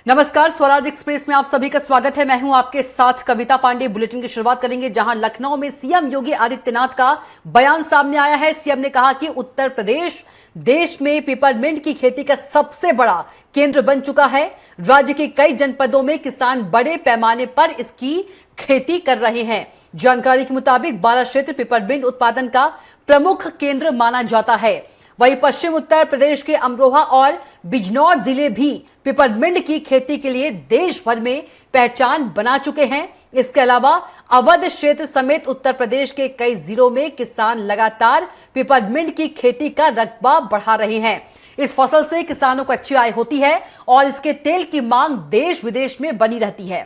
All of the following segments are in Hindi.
नमस्कार, स्वराज एक्सप्रेस में आप सभी का स्वागत है। मैं हूं आपके साथ कविता पांडे। बुलेटिन की शुरुआत करेंगे जहां लखनऊ में सीएम योगी आदित्यनाथ का बयान सामने आया है। सीएम ने कहा कि उत्तर प्रदेश देश में पिपरमिंट की खेती का सबसे बड़ा केंद्र बन चुका है। राज्य के कई जनपदों में किसान बड़े पैमाने पर इसकी खेती कर रहे हैं। जानकारी के मुताबिक 12 क्षेत्र पिपरमिंट उत्पादन का प्रमुख केंद्र माना जाता है। वहीं पश्चिम उत्तर प्रदेश के अमरोहा और बिजनौर जिले भी पिपरमिंट की खेती के लिए देश भर में पहचान बना चुके हैं। इसके अलावा अवध क्षेत्र समेत उत्तर प्रदेश के कई जिलों में किसान लगातार पिपरमिंट की खेती का रकबा बढ़ा रहे हैं। इस फसल से किसानों को अच्छी आय होती है और इसके तेल की मांग देश विदेश में बनी रहती है।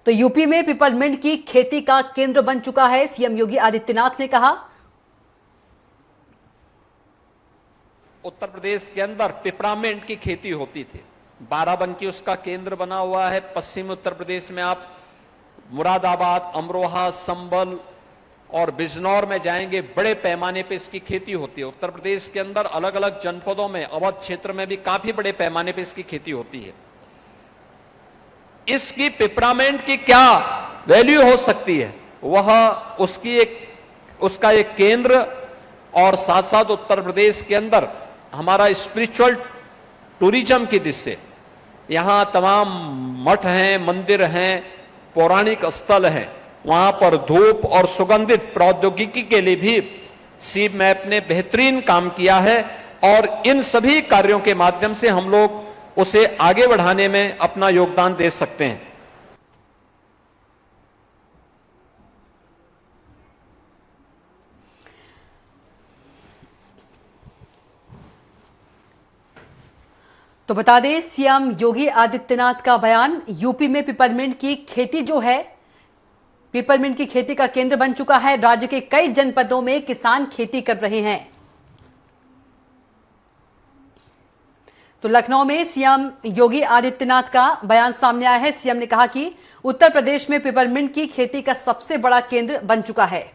तो यूपी में पिपरमिंट की खेती का केंद्र बन चुका है। सीएम योगी आदित्यनाथ ने कहा, उत्तर प्रदेश के अंदर पिपरामिंट की खेती होती थी। बाराबंकी उसका केंद्र बना हुआ है। पश्चिम उत्तर प्रदेश में आप मुरादाबाद, अमरोहा, संभल और बिजनौर में जाएंगे, बड़े पैमाने पे इसकी खेती होती है। उत्तर प्रदेश के अंदर अलग अलग जनपदों में, अवध क्षेत्र में भी काफी बड़े पैमाने पे इसकी खेती होती है। इसकी पिपरामिंट की क्या वैल्यू हो सकती है, वह उसका एक केंद्र और साथ साथ उत्तर प्रदेश के अंदर हमारा स्पिरिचुअल टूरिज्म की दृष्टि से यहां तमाम मठ हैं, मंदिर हैं, पौराणिक स्थल हैं। वहां पर धूप और सुगंधित प्रौद्योगिकी के लिए भी सी मैप ने बेहतरीन काम किया है और इन सभी कार्यों के माध्यम से हम लोग उसे आगे बढ़ाने में अपना योगदान दे सकते हैं। तो बता दें, सीएम योगी आदित्यनाथ का बयान। यूपी में पिपरमिंट की खेती जो है, पिपरमिंट की खेती का केंद्र बन चुका है। राज्य के कई जनपदों में किसान खेती कर रहे हैं। तो लखनऊ में सीएम योगी आदित्यनाथ का बयान सामने आया है। सीएम ने कहा कि उत्तर प्रदेश में पिपरमिंट की खेती का सबसे बड़ा केंद्र बन चुका है।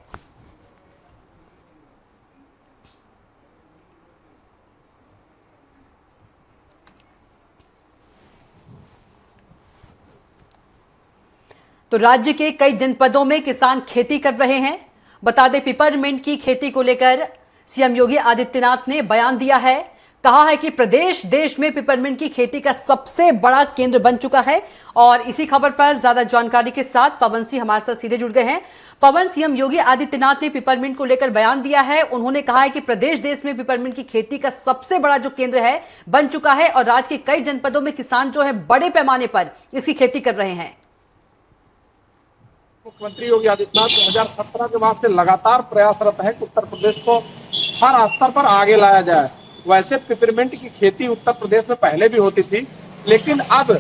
तो राज्य के कई जनपदों में किसान खेती कर रहे हैं। बता दें, पिपरमिंट की खेती को लेकर सीएम योगी आदित्यनाथ ने बयान दिया है। कहा है कि प्रदेश देश में पिपरमिंट की खेती का सबसे बड़ा केंद्र बन चुका है। और इसी खबर पर ज्यादा जानकारी के साथ पवन सिंह हमारे साथ सीधे जुड़ गए हैं। पवन, सीएम योगी आदित्यनाथ ने पिपरमिंट को लेकर बयान दिया है। उन्होंने कहा है कि प्रदेश देश में पिपरमिंट की खेती का सबसे बड़ा जो केंद्र है बन चुका है और राज्य के कई जनपदों में किसान जो है बड़े पैमाने पर इसकी खेती कर रहे हैं। मुख्यमंत्री योगी आदित्यनाथ 2017 के बाद से लगातार प्रयासरत है कि उत्तर प्रदेश को हर स्तर पर आगे लाया जाए। वैसे पिपरमिंट की खेती उत्तर प्रदेश में पहले भी होती थी, लेकिन अब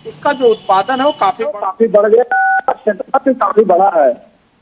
इसका जो उत्पादन है वो काफी बढ़ गया, क्षेत्र काफी बड़ा है।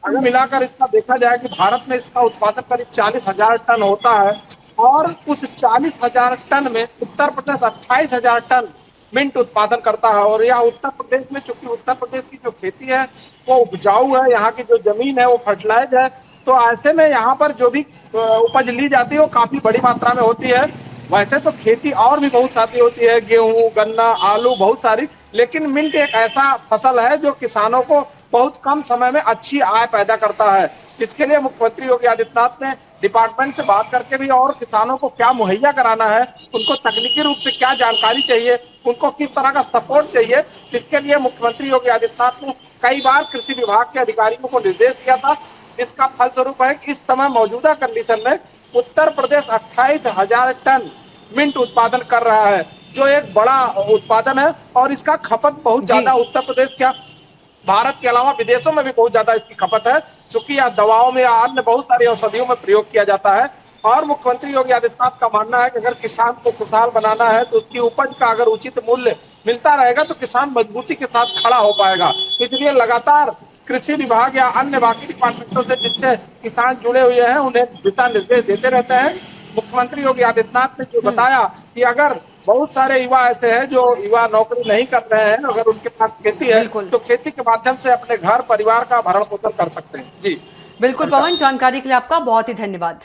अगर मिलाकर इसका देखा जाए कि भारत में इसका उत्पादन करीब 40,000 टन होता है और उस 40,000 टन में उत्तर प्रदेश 28,000 टन मिंट उत्पादन करता है। और यह उत्तर प्रदेश में, चूंकि उत्तर प्रदेश की जो खेती है वो उपजाऊ है, यहाँ की जो जमीन है वो फर्टिलाइज है, तो ऐसे में यहाँ पर जो भी उपज ली जाती है वो काफी बड़ी मात्रा में होती है। वैसे तो खेती और भी बहुत सारी होती है, गेहूं, गन्ना, आलू, बहुत सारी, लेकिन मिंट एक ऐसा फसल है जो किसानों को बहुत कम समय में अच्छी आय पैदा करता है। इसके लिए मुख्यमंत्री योगी आदित्यनाथ ने डिपार्टमेंट से बात करके भी और किसानों को क्या मुहैया कराना है, उनको तकनीकी रूप से क्या जानकारी चाहिए, उनको किस तरह का सपोर्ट चाहिए, इसके लिए मुख्यमंत्री योगी आदित्यनाथ ने कई बार कृषि विभाग के अधिकारियों को निर्देश दिया था। जिसका फलस्वरूप है कि इस समय मौजूदा कंडीशन में उत्तर प्रदेश 28,000 टन मिंट उत्पादन कर रहा है, जो एक बड़ा उत्पादन है और इसका खपत बहुत ज्यादा उत्तर प्रदेश क्या भारत के अलावा विदेशों में भी बहुत ज्यादा इसकी खपत है, क्योंकि यह दवाओं में या अन्य बहुत सारी औषधियों में प्रयोग किया जाता है। और मुख्यमंत्री योगी आदित्यनाथ का मानना है कि अगर किसान को खुशहाल बनाना है तो उसकी उपज का अगर उचित मूल्य मिलता रहेगा तो किसान मजबूती के साथ खड़ा हो पाएगा। इसलिए लगातार कृषि विभाग या अन्य बाकी डिपार्टमेंटों से जिससे किसान जुड़े हुए हैं उन्हें दिशा निर्देश देते रहते हैं। मुख्यमंत्री योगी आदित्यनाथ ने जो बताया कि अगर बहुत सारे युवा ऐसे हैं जो युवा नौकरी नहीं कर रहे हैं, अगर उनके पास खेती है तो खेती के माध्यम से अपने घर परिवार का भरण पोषण कर सकते हैं। जी बिल्कुल पवन, जानकारी के लिए आपका बहुत ही धन्यवाद।